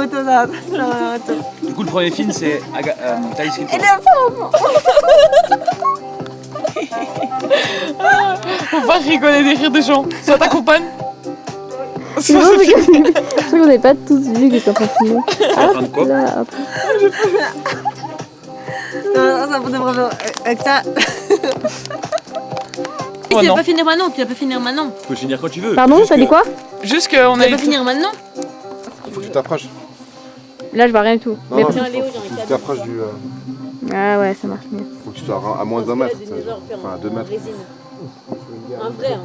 Naruto, ça. C'est Naruto. Du coup, le premier film, c'est Thaïs Kill. Et la femme. Faut pas rigoler des rires des gens. Ça t'accompagne? C'est drôle, c'est que je crois qu'on n'est pas tous vu que c'est en train de filmer. train de quoi? Là, hop. Non, ça pourrait vraiment. Avec ça. Oh, Tu vas non. pas finir maintenant, tu vas pas finir maintenant. Tu peux finir quand tu veux. Pardon, Juste t'as dit que- quoi? Juste qu'on Tu a vas pas finir maintenant. Il faut que tu t'approches. Là, je vois rien du tout. Non, Mais non, Tiens, faut Léo, que j'ai un tu t'approches du. Ah ouais, ça marche mieux. Faut que tu sois à moins d'un mètre. Enfin, à 2 mètres. Un vrai. Hein.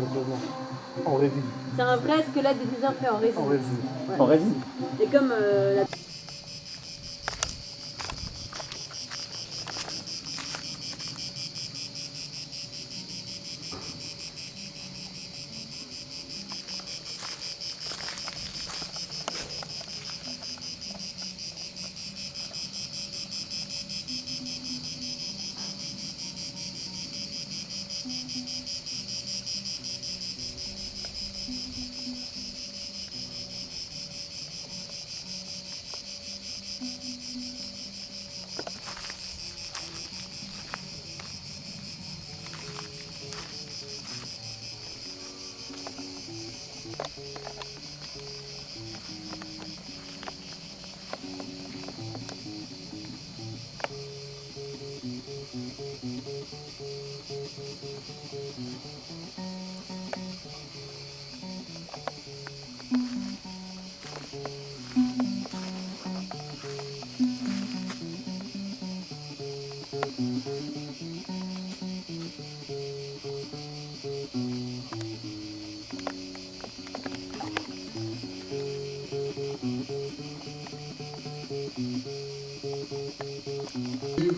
En résine. C'est un vrai squelette de dinosaure fait en résine. En résine. En résine. C'est comme la.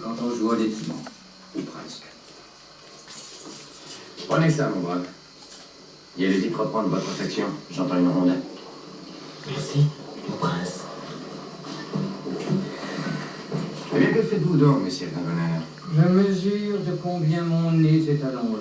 Quand on joue honnêtement, ou presque. Prenez ça, mon brave. Et allez-y reprendre votre affection. J'entends une ronde. Merci, mon prince. Eh bien, que faites-vous donc, monsieur le gouverneur? Je mesure de combien mon nez s'est allongé.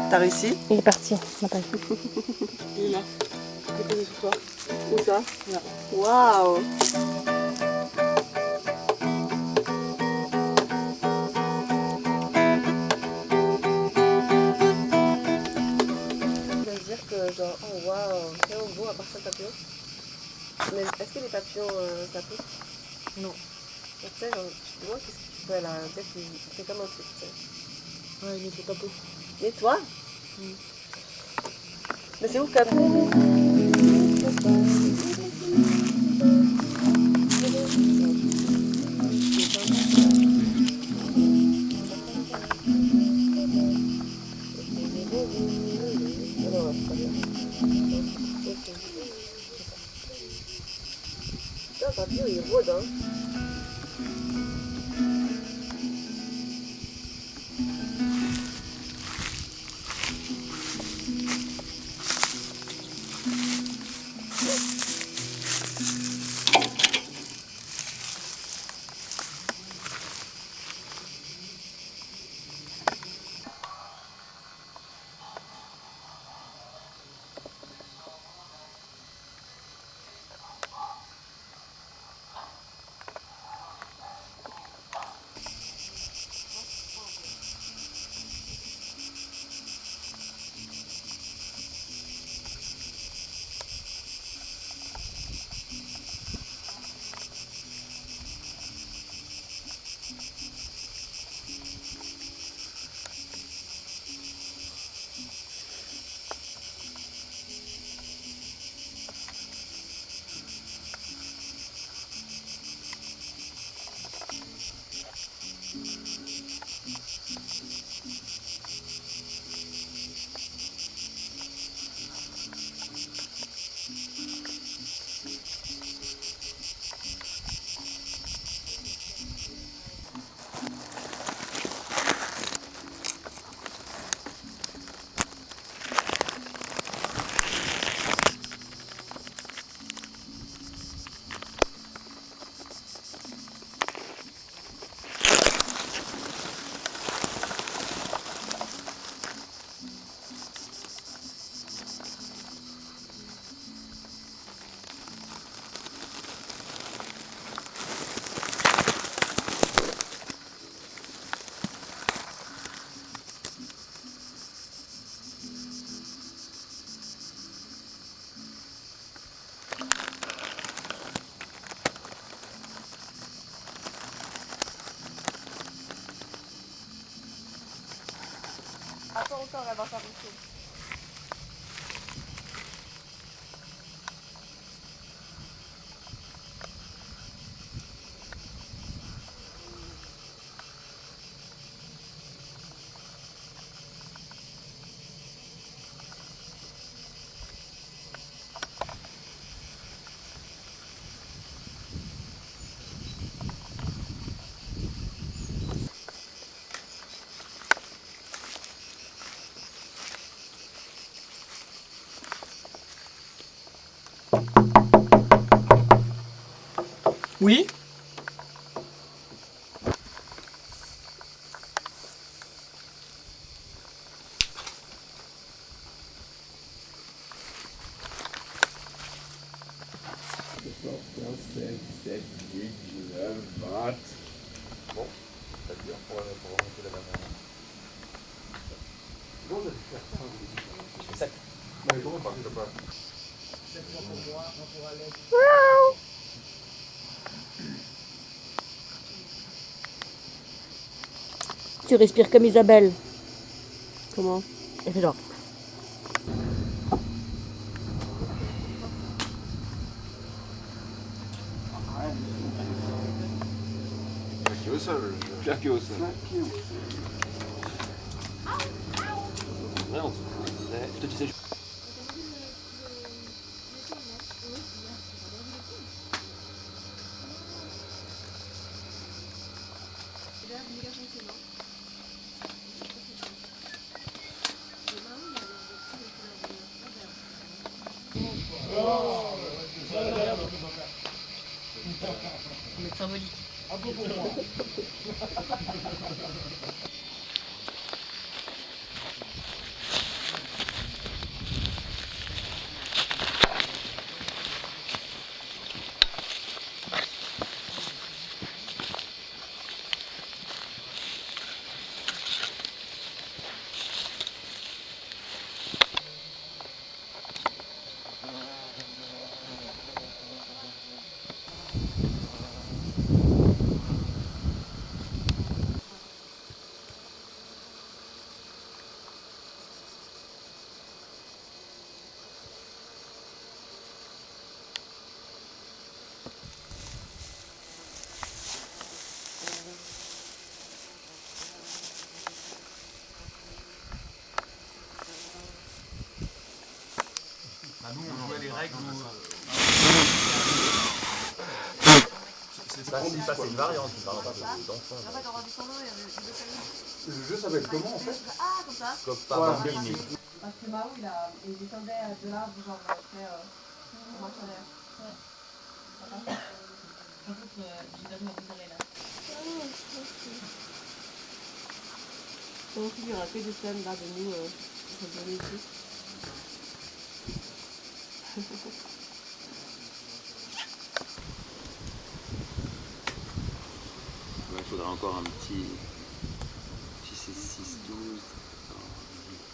T'as réussi? Il est parti. On a pas le coup. Il est là. Il est posé sur toi. Où ça? Là. Waouh! Je veux dire que genre, oh waouh, c'est un beau à part ça papillon. Mais est-ce que les papillons ça pousse? Non. Tu sais, genre, tu vois qu'est-ce que tu fais là? Peut-être qu'il fait comme un truc, tu sais. Ouais, il nettoie ta peau. Nettoie? Mais c'est où comme? Putain, papillon, il rôde, hein. attends, on va voir ça routine. Oui. Tu respires comme Isabelle. Comment? Elle fait genre. Claqué au sol. Claqué au sol. Ça, c'est une variante, une variante d'enfant. Le jeu s'appelle comment en fait? Ah, comme ça. Copa Bambini. Parce que Mao, il descendait de l'arbre, genre, très marche en l'air. Donc il y aura que des scènes là de nous rigoler ici. Il faudra encore un petit 6, 12,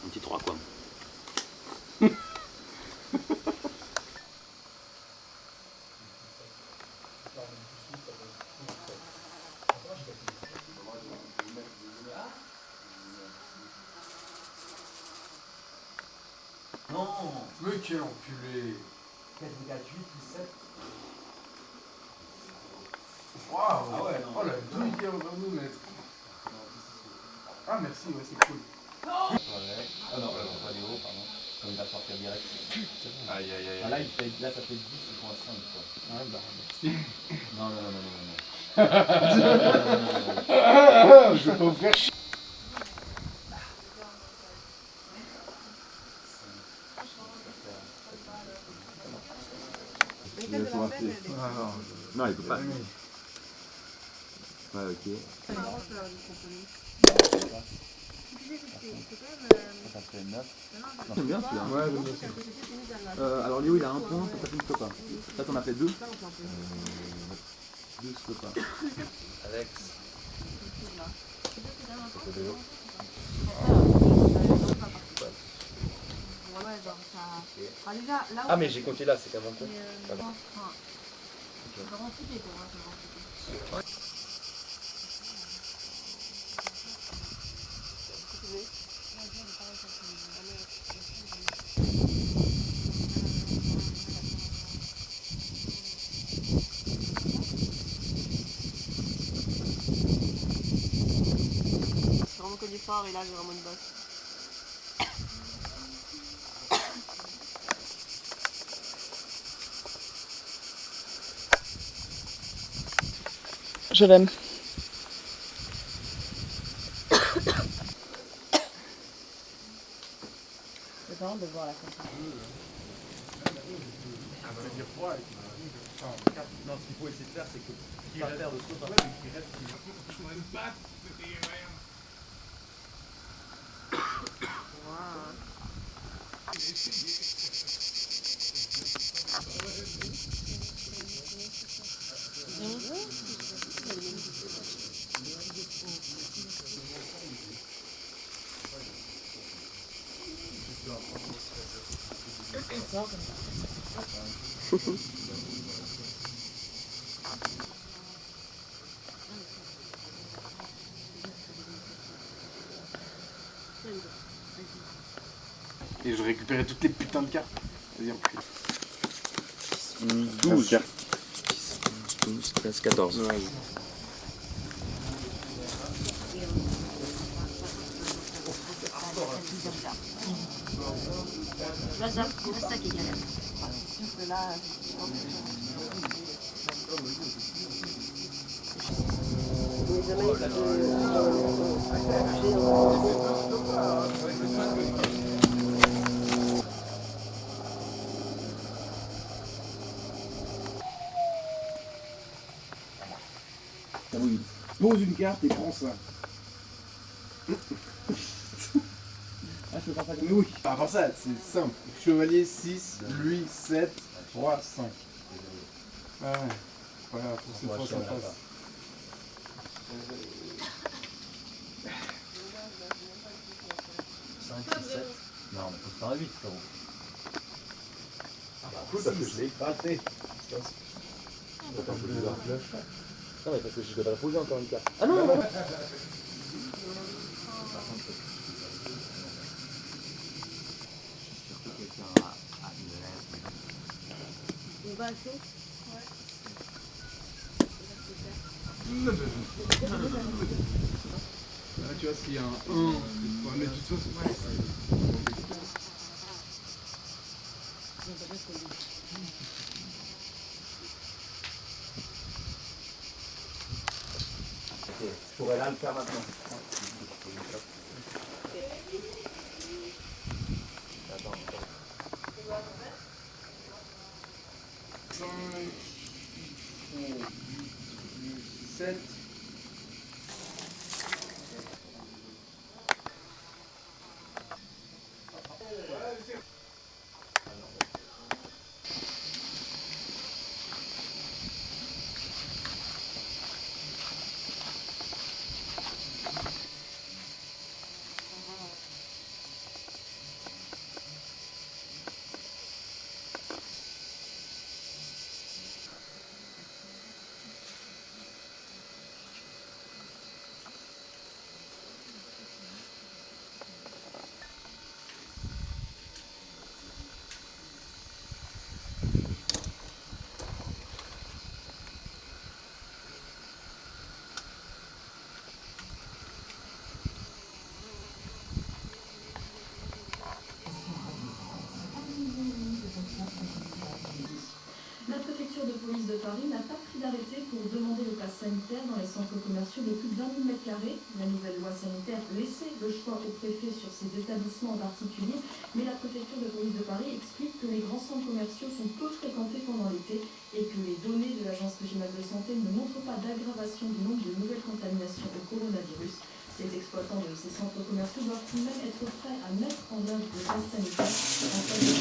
un petit 3 quoi. Non. Mais quel enculé. 4, 8 plus 7. Waouh. Ah ouais, non. Oh la douille qui est en train de nous mettre. Ah merci, ouais c'est cool. Ah non, pas des hauts, pardon. Comme il va sortir direct. Aïe aïe aïe. Ah, là, ça fait 10, ils font à 5 quoi. Ah bah merci. Non, non, non, non, non, non. Je vais pas vous faire chier. Non, il peut pas. Ouais, ok. Ça fait 9. J'aime bien celui-là. Ouais, j'aime bien ça. Alors Léo il a un point, ça fait une copa. Ça t'en as fait 2. 2 copa. Alex. Ah, mais j'ai compté là, c'est qu'avant tout. fort et là j'ai vraiment une bosse. Je l'aime. C'est marrant de voir la fontaine. Non, ce qu'il faut essayer de faire, c'est que qu'il reste de saut, qu'il reste. Et je récupérais toutes les putains de cartes. Vas-y, en plus. 12. 12, 13, 14. Ouais. Oui. Pose une carte et prends ça. Ah, je peux pas faire Mais oui. À part ça, c'est simple. Chevalier 6, lui 7, roi 5. Ah ouais. Voilà, pour cette fois ça passe. Non, mais faut faire un 8, frérot. Ah bah cool, parce que je l'ai éclaté. Attends, je vais voir. Non, mais parce que je devrais poser encore une carte. Ah non, non, non. On va assez. Là, tu vois, s'il y a un 1, ouais, mais de toute façon, Ok, je pourrais là le faire maintenant. Attends. 5, 7. La préfecture de police de Paris n'a pas pris d'arrêté pour demander le pass sanitaire dans les centres commerciaux de plus de 20 000 m². La nouvelle loi sanitaire laissait le choix au préfet sur ces établissements en particulier, mais la préfecture de police de Paris explique que les grands centres commerciaux sont peu fréquentés pendant l'été et que les données de l'Agence régionale de santé ne montrent pas d'aggravation du nombre de nouvelles contaminations au coronavirus. Les exploitants de ces centres commerciaux doivent tout de même être prêts à mettre en œuvre le pass sanitaire en cas de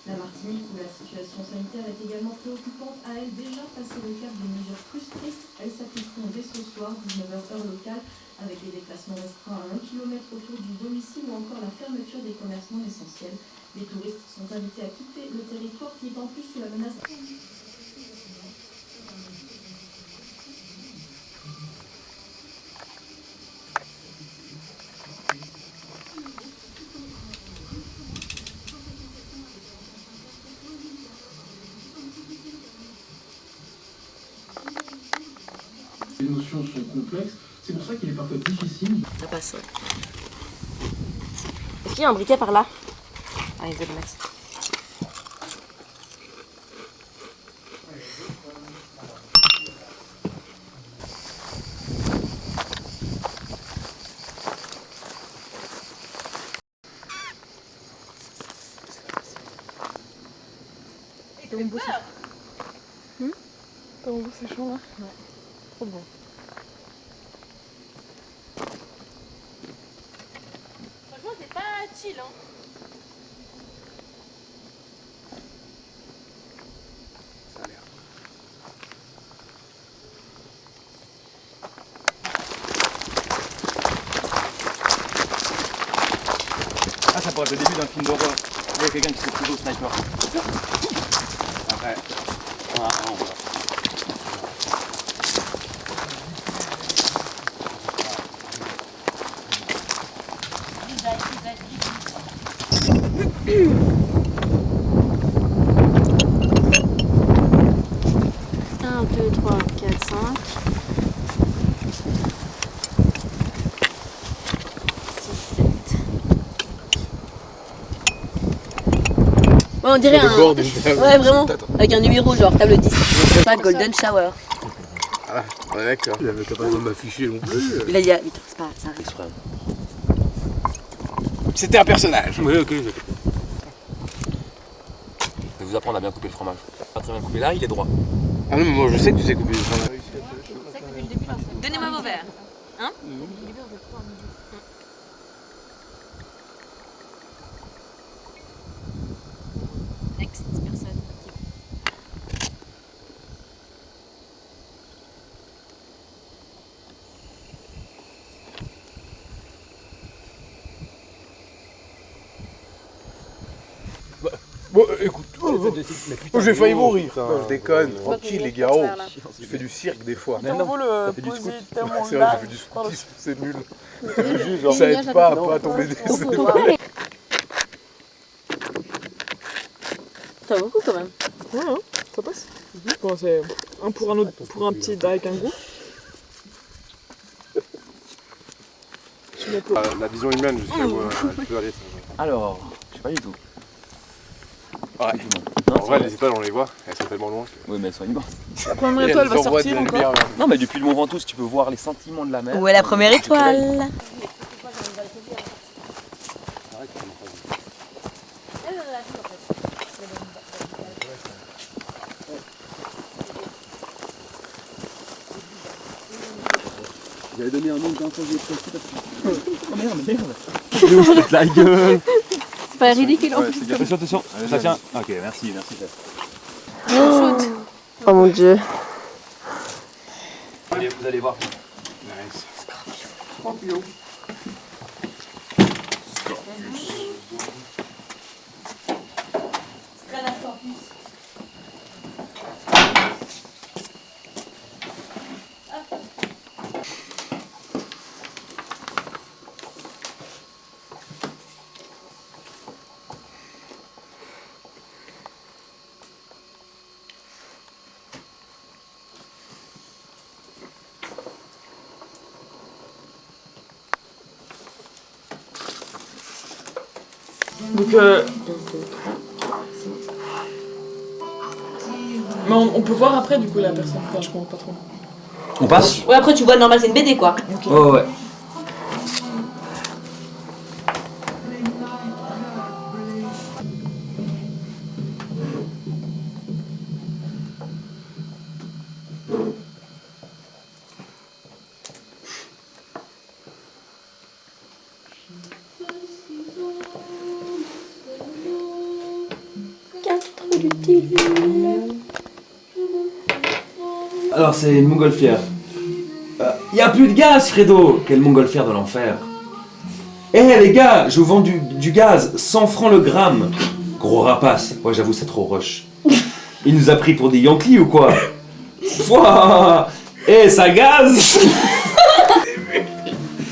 La Martinique, où la situation sanitaire est également préoccupante, a elle déjà passé le cap des mesures plus strictes. Elles s'appliqueront dès ce soir, 19h heure locale, avec des déplacements restreints à 1 km autour du domicile ou encore la fermeture des commerces non essentiels. Les touristes sont invités à quitter le territoire qui est en plus sous la menace. Les notions sont complexes, c'est pour ça qu'il est parfois difficile. Ça passe. Est-ce qu'il y a un briquet par là? Allez, je vais le mettre. T'as bon T'as bon ces champs là? Ouais. Trop bon. Franchement, c'est pas chill, hein. Ça a l'air. Ah, ça pourrait être le début d'un film d'horreur. Il y a quelqu'un qui se trouve au sniper. Après, on va. Un, 2, 3, 4, 5. 6, 7. Ouais, on dirait un... Ouais, vraiment. Avec un numéro, genre table 10. Pas Golden Shower. Ah, on est d'accord. Il avait pas besoin de m'afficher non plus. Il a dit, c'est pas, ça arrive. C'était un personnage. Oui, ok. Je vais vous apprendre à bien couper le fromage. Pas très bien coupé là, il est droit. Ah non, mais moi je sais que tu sais couper le fromage. Donnez-moi vos verres. Hein? Next personne. Bon, écoute, j'ai failli mourir. Non, je déconne, tranquille les gars. Oh, je fais du cirque des fois. T'as beau le poser tellement C'est vrai, large. je fais du scoutisme, c'est nul. Ça aide pas à tomber des Ça vaut beaucoup quand même. Ouais, hein, ça passe. Bon, c'est un pour un autre, pour un petit avec un goût. La vision humaine, je sais où elle peut aller. Alors, je sais pas du tout. Ouais. En vrai, les étoiles, on les voit, elles sont tellement loin. Oui, mais elles sont immenses. La première étoile va sortir encore. Non, mais depuis le Mont Ventoux, tu peux voir les sentiments de la mer. Où est la première étoile? J'avais donné un nom d'un sens de précis parce que... Oh merde. La gueule. C'est pas ridicule en plus. Attention, attention. Ça tient. Ok, merci, merci. Oh mon dieu. Allez, vous allez voir. Nice. Scorpio. Donc mais on peut voir après du coup la personne. Enfin, je comprends pas trop. On passe? Ouais, après tu vois, normal, c'est une BD quoi. Okay. Oh ouais. Alors c'est une montgolfière. Y a plus de gaz, Fredo! Quelle montgolfière de l'enfer! Eh les gars, je vous vends du gaz, 100 francs le gramme! Gros rapace, ouais j'avoue c'est trop rush. Il nous a pris pour des Yankees ou quoi? Wouah! Eh ça gaz!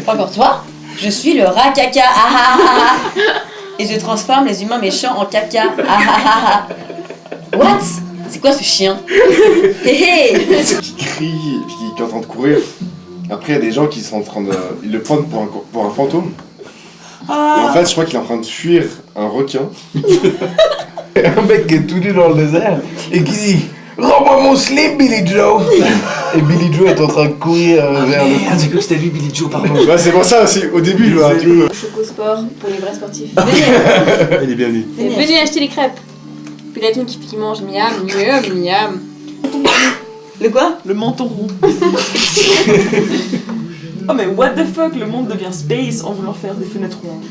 Encore toi, je suis le rat caca. Ah, ah, ah, ah. Et je transforme les humains méchants en caca. Ah, ah, ah, ah. What? C'est quoi ce chien? Hé hé. pris et puis qui est en train de courir. Après, il y a des gens qui sont en train de. Ils le prennent pour un fantôme. Et en fait, je crois qu'il est en train de fuir un requin. Et un mec qui est tout nu dans le désert et qui dit rends-moi mon slip, Billy Joe. Et Billy Joe est en train de courir vers le. Merde, j'ai cru que c'était lui, Billy Joe, pardon. Bah, c'est pour ça aussi, au début, il va. Chocosport pour les vrais sportifs. Il est bienvenu. Venez acheter les crêpes. Puis la thune qui mange miam, miam, miam. Le quoi? Le menton rond. Oh mais what the fuck, le monde devient space en voulant faire des fenêtres rondes.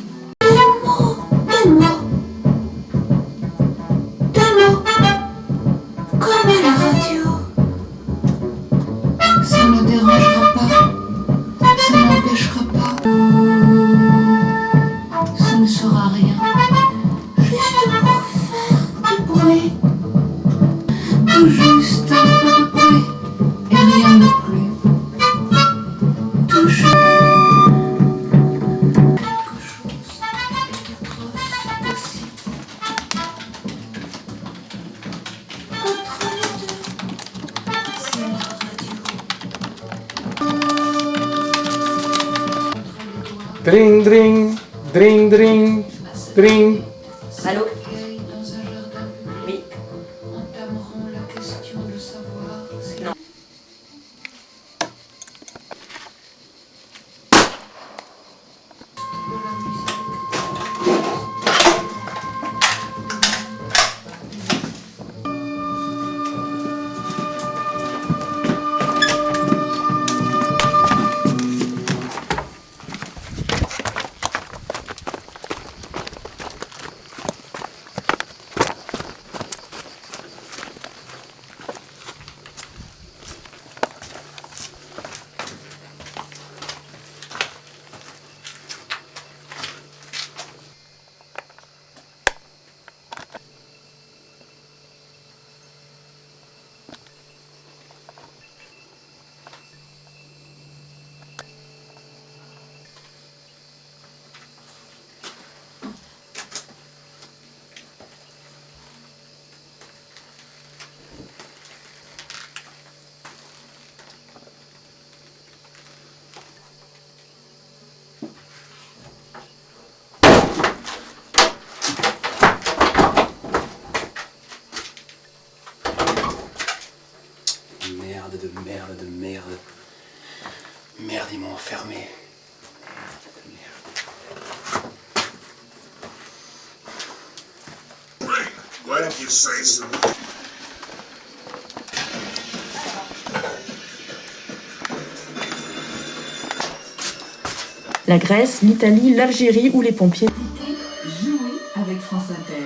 Comme à la radio. Ça ne dérangera pas. Ça n'empêchera pas. Ça ne sera rien. Juste pour faire du bruit. Tout juste un peu de bruit. Et rien de plus. Tout juste. Dring, dring, dring, dring, dring. Allô? Oui. Non. Merde, ils m'ont enfermé. Why don't you say so? La Grèce, l'Italie, l'Algérie ou les pompiers. Jouer avec France Inter.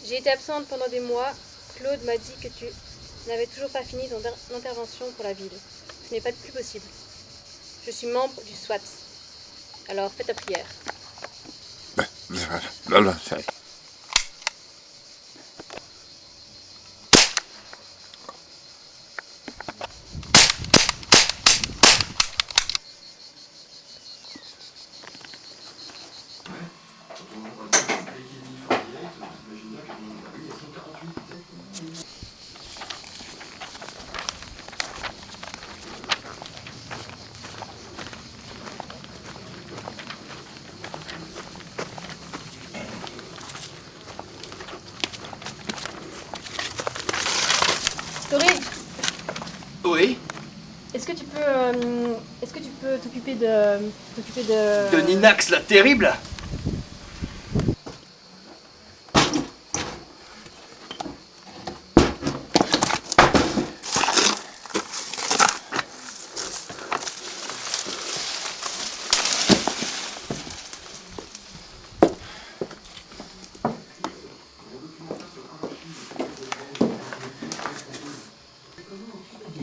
J'ai été absente pendant des mois. Claude m'a dit que tu n'avais toujours pas fini ton intervention pour la ville. Ce n'est pas plus possible. Je suis membre du SWAT. Alors fais ta prière. Est-ce que tu peux t'occuper de... De Ninax, la terrible.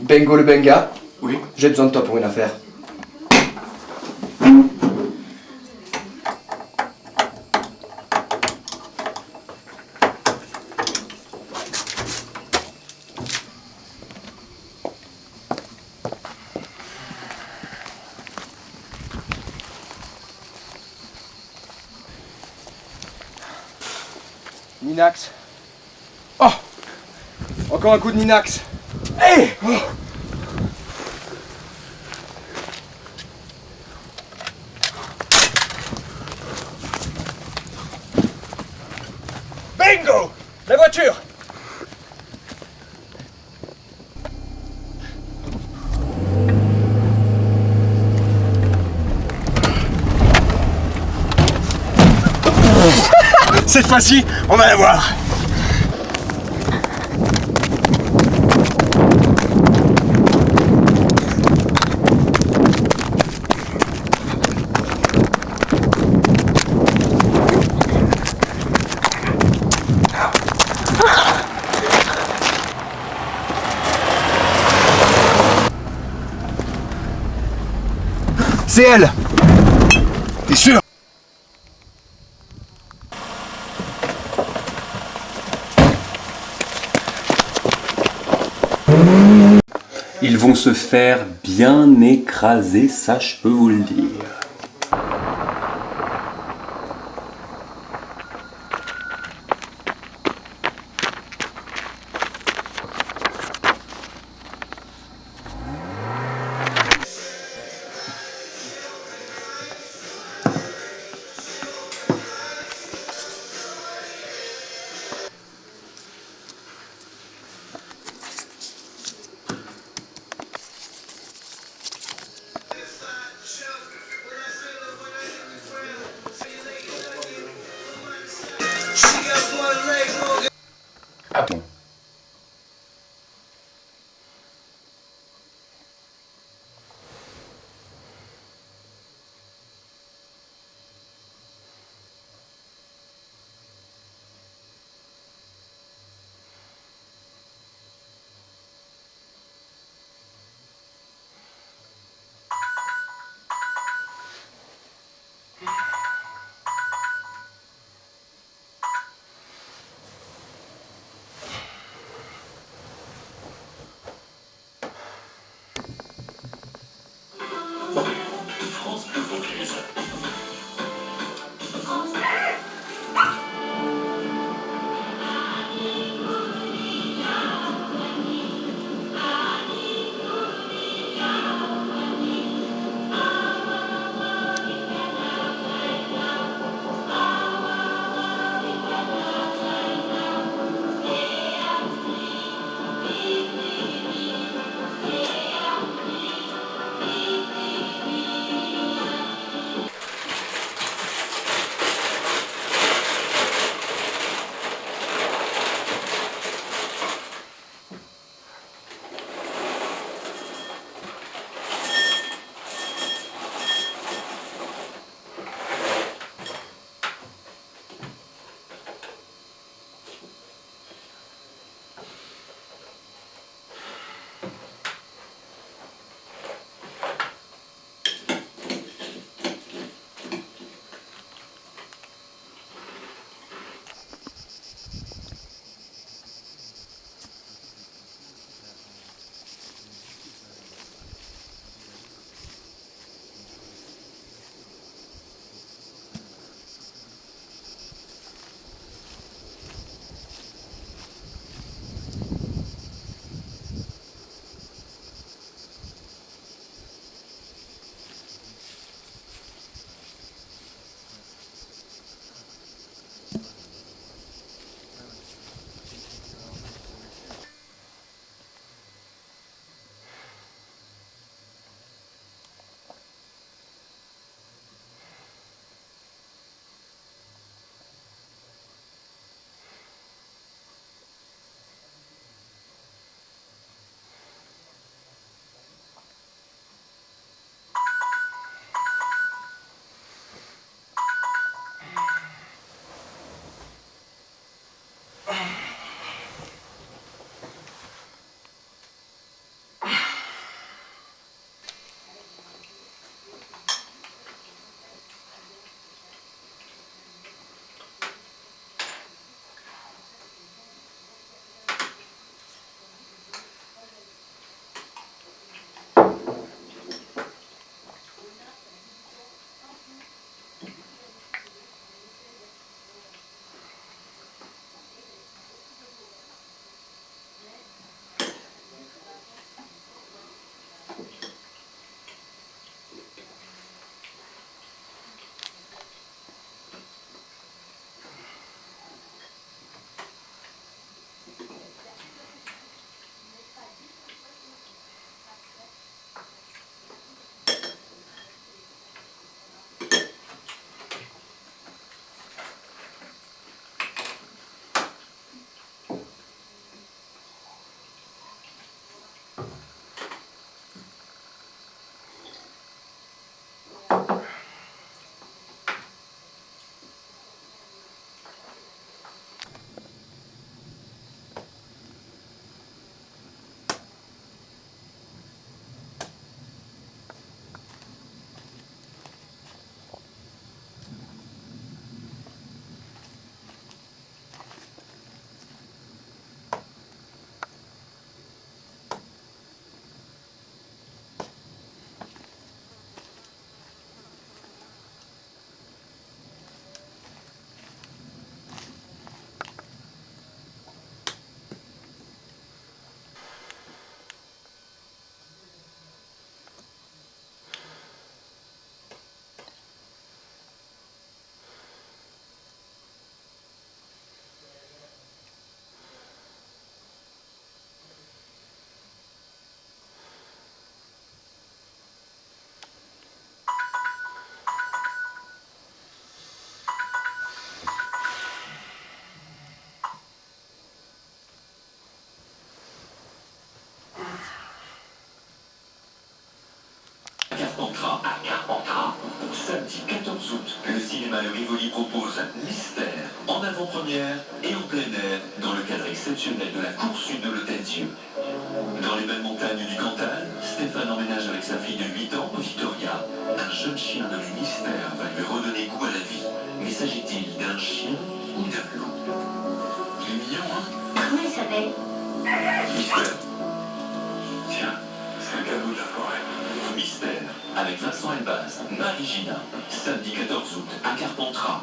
Bengo le Benga. Oui. J'ai besoin de toi pour une affaire. Ninax. Oh! Encore un coup de Ninax. Hey! Oh. Bingo! La voiture! Cette fois-ci, on va la voir. C'est elle! T'es sûr? Ils vont se faire bien écraser, ça je peux vous le dire. cinéma à Carpentras. Samedi 14 août, le cinéma Le Rivoli propose Mystère, en avant-première et en plein air, dans le cadre exceptionnel de la cour sud de l'Hôtel Dieu. Dans les belles montagnes du Cantal, Stéphane emménage avec sa fille de 8 ans, Victoria. Un jeune chien nommé Mystère va lui redonner goût à la vie. Mais s'agit-il d'un chien ou d'un loup? Il est mignon, hein? Comment il s'appelle? Mystère. Tiens, c'est un cadeau de la forêt. Mystère, avec Vincent Elbaz, Marie Gina. Samedi 14 août, à Carpentras.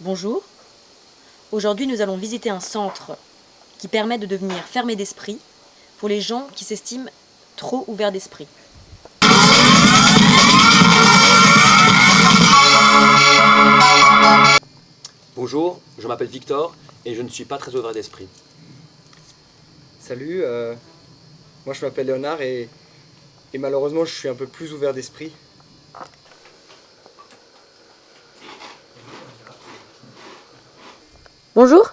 Bonjour. Aujourd'hui, nous allons visiter un centre qui permet de devenir fermé d'esprit pour les gens qui s'estiment trop ouverts d'esprit. Bonjour, je m'appelle Victor et je ne suis pas très ouvert d'esprit. Salut, moi je m'appelle Léonard et malheureusement je suis un peu plus ouvert d'esprit. Bonjour.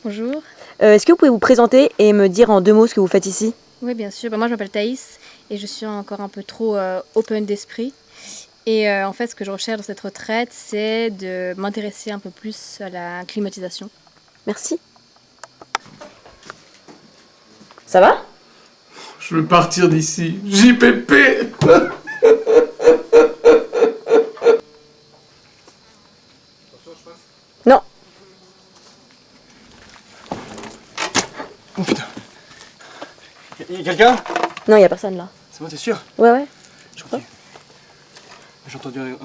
Bonjour. Est-ce que vous pouvez vous présenter et me dire en 2 mots ce que vous faites ici? Oui, bien sûr. Moi, je m'appelle Thaïs et je suis encore un peu trop open d'esprit. Et en fait, ce que je recherche dans cette retraite, c'est de m'intéresser un peu plus à la climatisation. Merci. Ça va? Je veux partir d'ici. JPP. Non. Oh putain. Y'a quelqu'un? Non, y a personne là. C'est bon, t'es sûr? Ouais, ouais. Je crois. J'ai entendu un...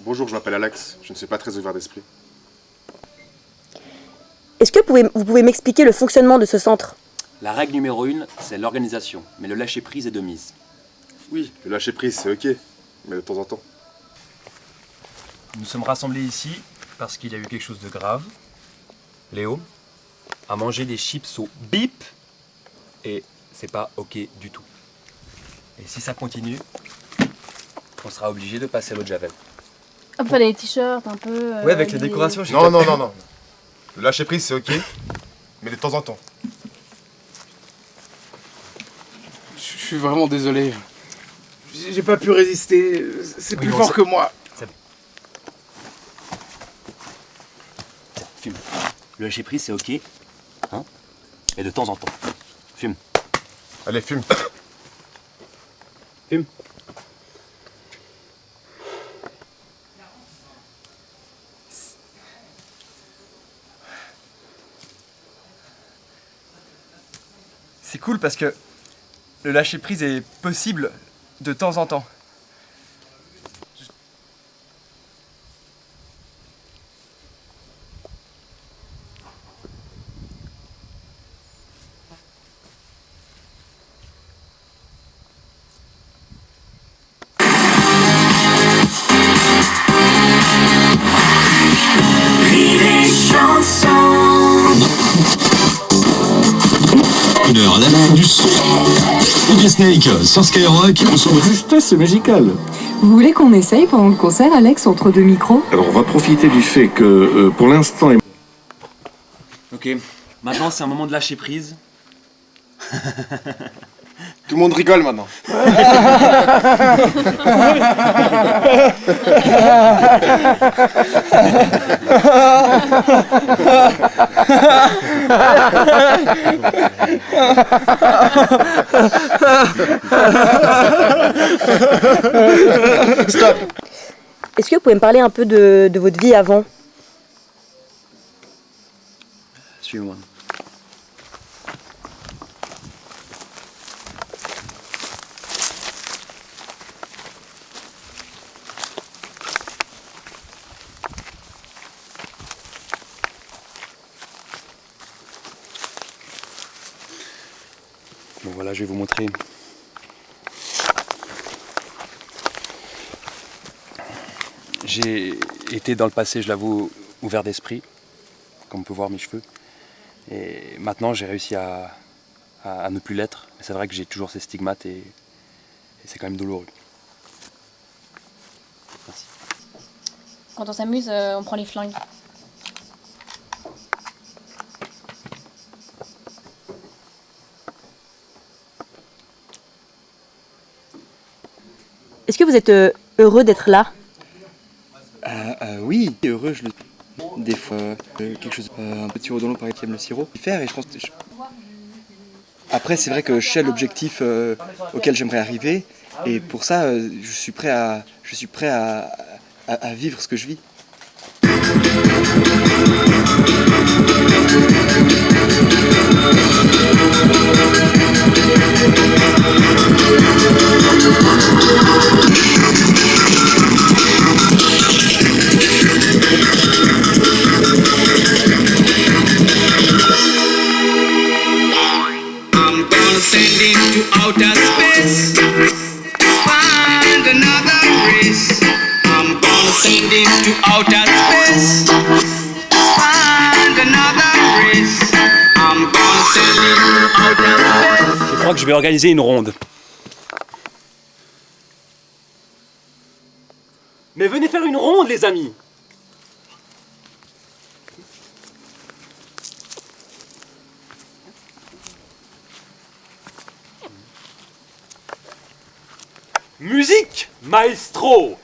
Bonjour, je m'appelle Alex, je ne suis pas très ouvert d'esprit. Est-ce que vous pouvez m'expliquer le fonctionnement de ce centre? La règle numéro 1, c'est l'organisation, mais le lâcher-prise est de mise. Oui, le lâcher-prise c'est ok, mais de temps en temps. Nous sommes rassemblés ici parce qu'il y a eu quelque chose de grave. Léo a mangé des chips au bip et c'est pas ok du tout. Et si ça continue, on sera obligé de passer à l'eau de Javel. Ah, pour faire des t-shirts un peu... Ouais, avec les décorations. Non, non, non, non. Le lâcher-prise c'est ok, mais de temps en temps. Je suis vraiment désolé. J'ai pas pu résister. C'est plus fort que moi. C'est bon. Fume. Le lâcher-prise c'est ok, hein, et de temps en temps. Fume. Allez, fume. Fume. C'est cool parce que le lâcher prise est possible de temps en temps. DJ Snake sur Skyrock. Son justesse musicale. Vous voulez qu'on essaye pendant le concert, Alex, entre deux micros? Alors on va profiter du fait que pour l'instant... Ok, maintenant c'est un moment de lâcher prise. Tout le monde rigole maintenant. Stop. Est-ce que vous pouvez me parler un peu de votre vie avant? Suivez-moi. Bon voilà, je vais vous montrer. J'ai été dans le passé, je l'avoue, ouvert d'esprit, comme on peut voir mes cheveux. Et maintenant j'ai réussi à ne plus l'être. Mais c'est vrai que j'ai toujours ces stigmates et c'est quand même douloureux. Merci. Quand on s'amuse, on prend les flingues. Est-ce que vous êtes heureux d'être là? Oui, heureux, je le... Des fois, quelque chose, un petit sirop dans l'eau, par exemple, le sirop. Faire et je pense... Après, c'est vrai que je sais l'objectif auquel j'aimerais arriver. Et pour ça, je suis prêt à vivre ce que je vis. Send into outer space, find another race. I'm gonna send into outer space, find another race. I'm gonna send into outer space. Je crois que je vais organiser une ronde. Mais venez faire une ronde, les amis! Musique, maestro!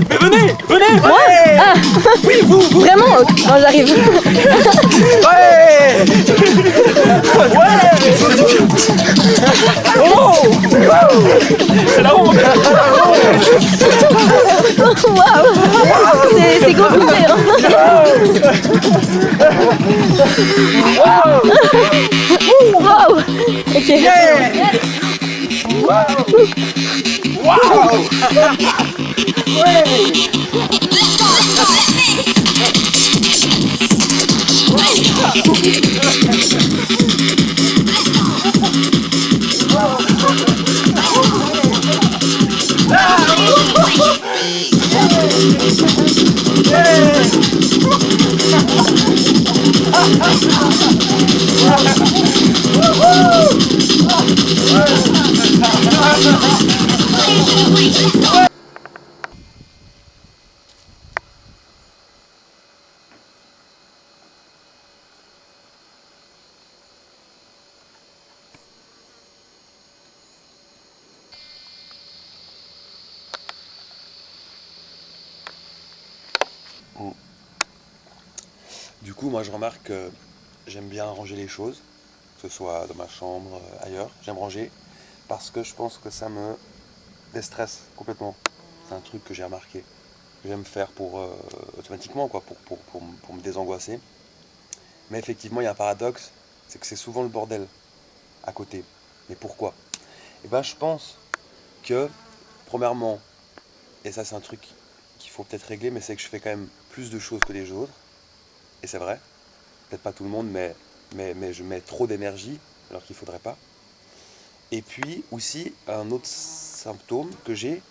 Mais venez! Moi? Ah. Oui, vous! Vraiment? Non, j'arrive. Ouais! Oh! C'est la honte! Waouh! C'est compliqué, hein? Waouh! Ok. Wow! Du coup, moi je remarque que j'aime bien ranger les choses, que ce soit dans ma chambre, ailleurs. J'aime ranger parce que je pense que ça me déstresse complètement. C'est un truc que j'ai remarqué, que j'aime faire pour automatiquement, quoi, pour me désangoisser. Mais effectivement, il y a un paradoxe, c'est que c'est souvent le bordel à côté. Mais pourquoi? Eh ben, je pense que premièrement, et ça c'est un truc qu'il faut peut-être régler, mais c'est que je fais quand même plus de choses que les autres. Et c'est vrai, peut-être pas tout le monde, mais je mets trop d'énergie alors qu'il ne faudrait pas. Et puis aussi, un autre symptôme que j'ai,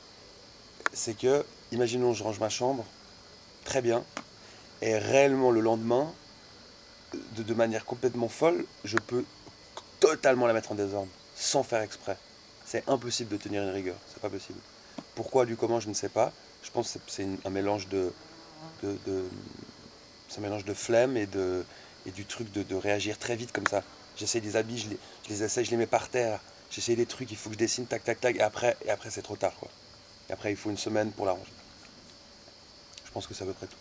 c'est que, imaginons je range ma chambre, très bien, et réellement le lendemain, de manière complètement folle, je peux totalement la mettre en désordre, sans faire exprès. C'est impossible de tenir une rigueur, c'est pas possible. Pourquoi, du comment, je ne sais pas. Je pense que c'est un mélange c'est un mélange de flemme et du truc de réagir très vite comme ça. J'essaie des habits, je les mets par terre. J'essaie des trucs, il faut que je dessine, tac, tac, tac, et après c'est trop tard, quoi. Et après, il faut une semaine pour la ranger. Je pense que c'est à peu près tout.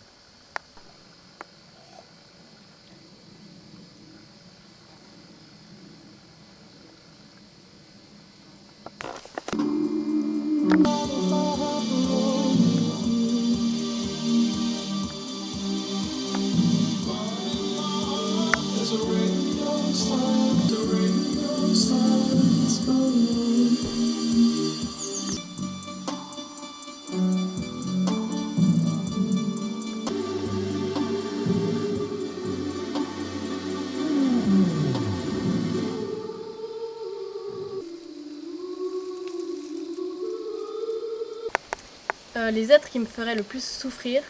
Les êtres qui me feraient le plus souffrir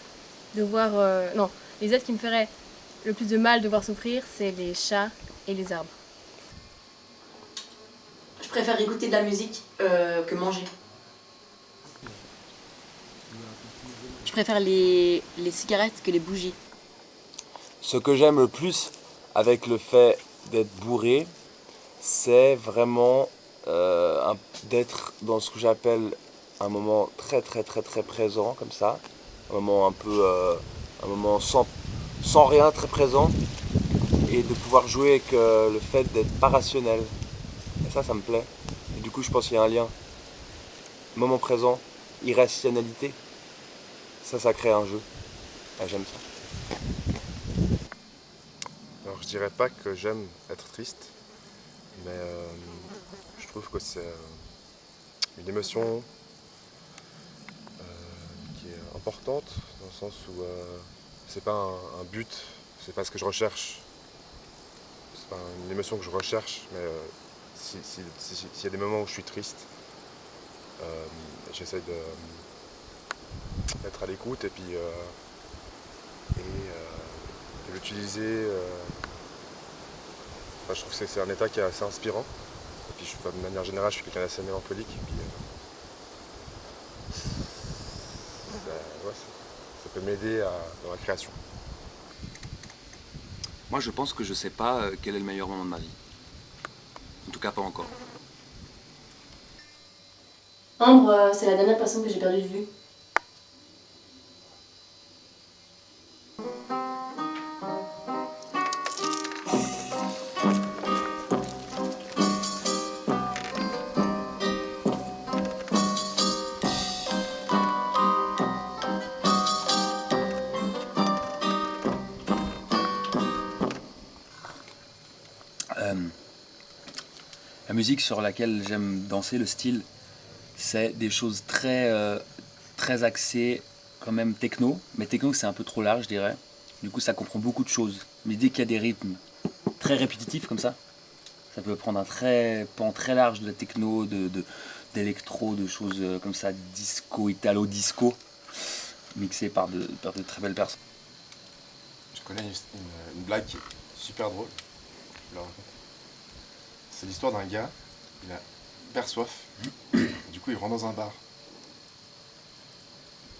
de voir... non, les êtres qui me feraient le plus de mal de voir souffrir, c'est les chats et les arbres. Je préfère écouter de la musique que manger. Je préfère les cigarettes que les bougies. Ce que j'aime le plus avec le fait d'être bourré, c'est vraiment d'être dans ce que j'appelle un moment très présent, comme ça. Un moment un peu... un moment sans rien, très présent. Et de pouvoir jouer avec le fait d'être pas rationnel. Et ça me plaît. Et du coup, je pense qu'il y a un lien. Moment présent, irrationalité. Ça crée un jeu. Ah, j'aime ça. Alors je dirais pas que j'aime être triste, mais je trouve que c'est une émotion qui est importante, dans le sens où c'est pas un but, c'est pas ce que je recherche, c'est pas une émotion que je recherche, mais s'il y a des moments où je suis triste, j'essaie d'être à l'écoute et puis de l'utiliser. Enfin, je trouve que c'est un état qui est assez inspirant. Et puis de manière générale, je suis quelqu'un d'assez mélancolique. Et puis, ça peut m'aider dans la création. Moi, je pense que je sais pas quel est le meilleur moment de ma vie. En tout cas, pas encore. Ambre, c'est la dernière personne que j'ai perdue de vue. La musique sur laquelle j'aime danser, le style, c'est des choses très axées, quand même techno. Mais techno, c'est un peu trop large, je dirais. Du coup, ça comprend beaucoup de choses. Mais dès qu'il y a des rythmes très répétitifs comme ça peut prendre un pan très large de la techno, d'électro, de choses comme ça, disco, italo-disco, mixées par de très belles personnes. Je connais une blague qui est super drôle. C'est l'histoire d'un gars, il a hyper soif, du coup il rentre dans un bar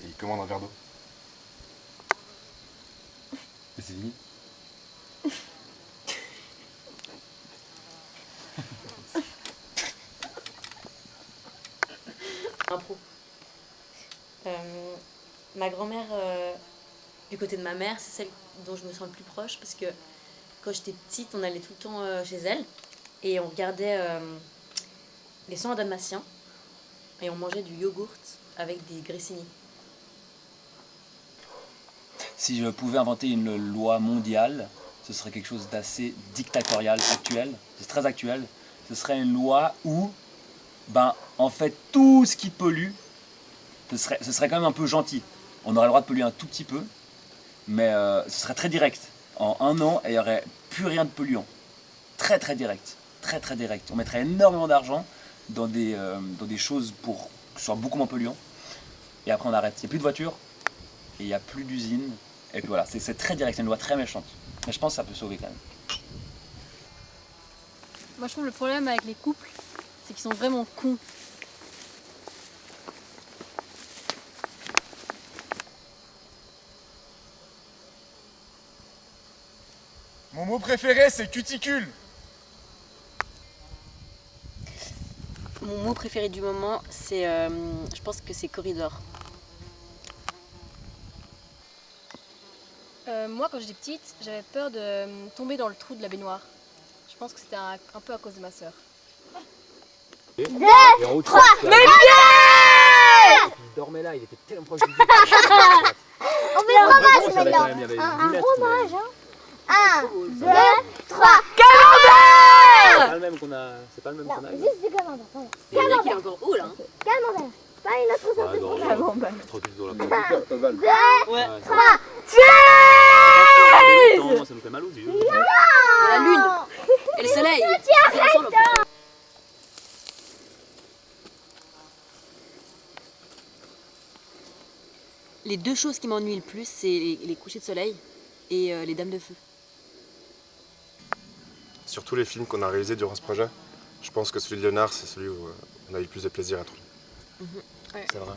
et il commande un verre d'eau. C'est fini. Impro. Ma grand-mère, du côté de ma mère, c'est celle dont je me sens le plus proche parce que quand j'étais petite, on allait tout le temps chez elle et on regardait les 100 dalmatiens et on mangeait du yogourt avec des grissini. Si je pouvais inventer une loi mondiale, ce serait quelque chose d'assez dictatorial, actuel, c'est très actuel. Ce serait une loi où, en fait, tout ce qui pollue ce serait quand même un peu gentil. On aurait le droit de polluer un tout petit peu, mais ce serait très direct. En 1 an, il n'y aurait plus rien de polluant. Très très direct. Très très direct. On mettrait énormément d'argent dans des choses pour que ce soit beaucoup moins polluant. Et après on arrête. Il n'y a plus de voitures, et il n'y a plus d'usines. Et puis voilà, c'est très direct, c'est une loi très méchante. Mais je pense que ça peut sauver quand même. Moi je trouve le problème avec les couples, c'est qu'ils sont vraiment cons. Mon mot préféré, c'est cuticule. Mon mot préféré du moment, c'est, je pense que c'est corridor. Moi quand j'étais petite, j'avais peur de tomber dans le trou de la baignoire. Je pense que c'était un peu à cause de ma sœur. 2, 3, mais bien! Il dormait là, il était tellement proche du but. On fait le fromage maintenant. Un fromage, hein. 1, 2, 3. Camembert! C'est pas le même qu'on a. C'est pas le même qu'on a. Juste du camembert. Il y en a qui est encore haut là. Camembert. Pas une autre sorte de camembert. Tranquille, dans la 2, 3, Moi, ça nous fait mal aux yeux. La lune et le soleil. Les deux choses qui m'ennuient le plus, c'est les couchers de soleil et les dames de feu. Sur tous les films qu'on a réalisés durant ce projet, je pense que celui de Léonard, c'est celui où on a eu le plus de plaisir à tourner. Ouais. C'est vrai.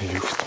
Il est où,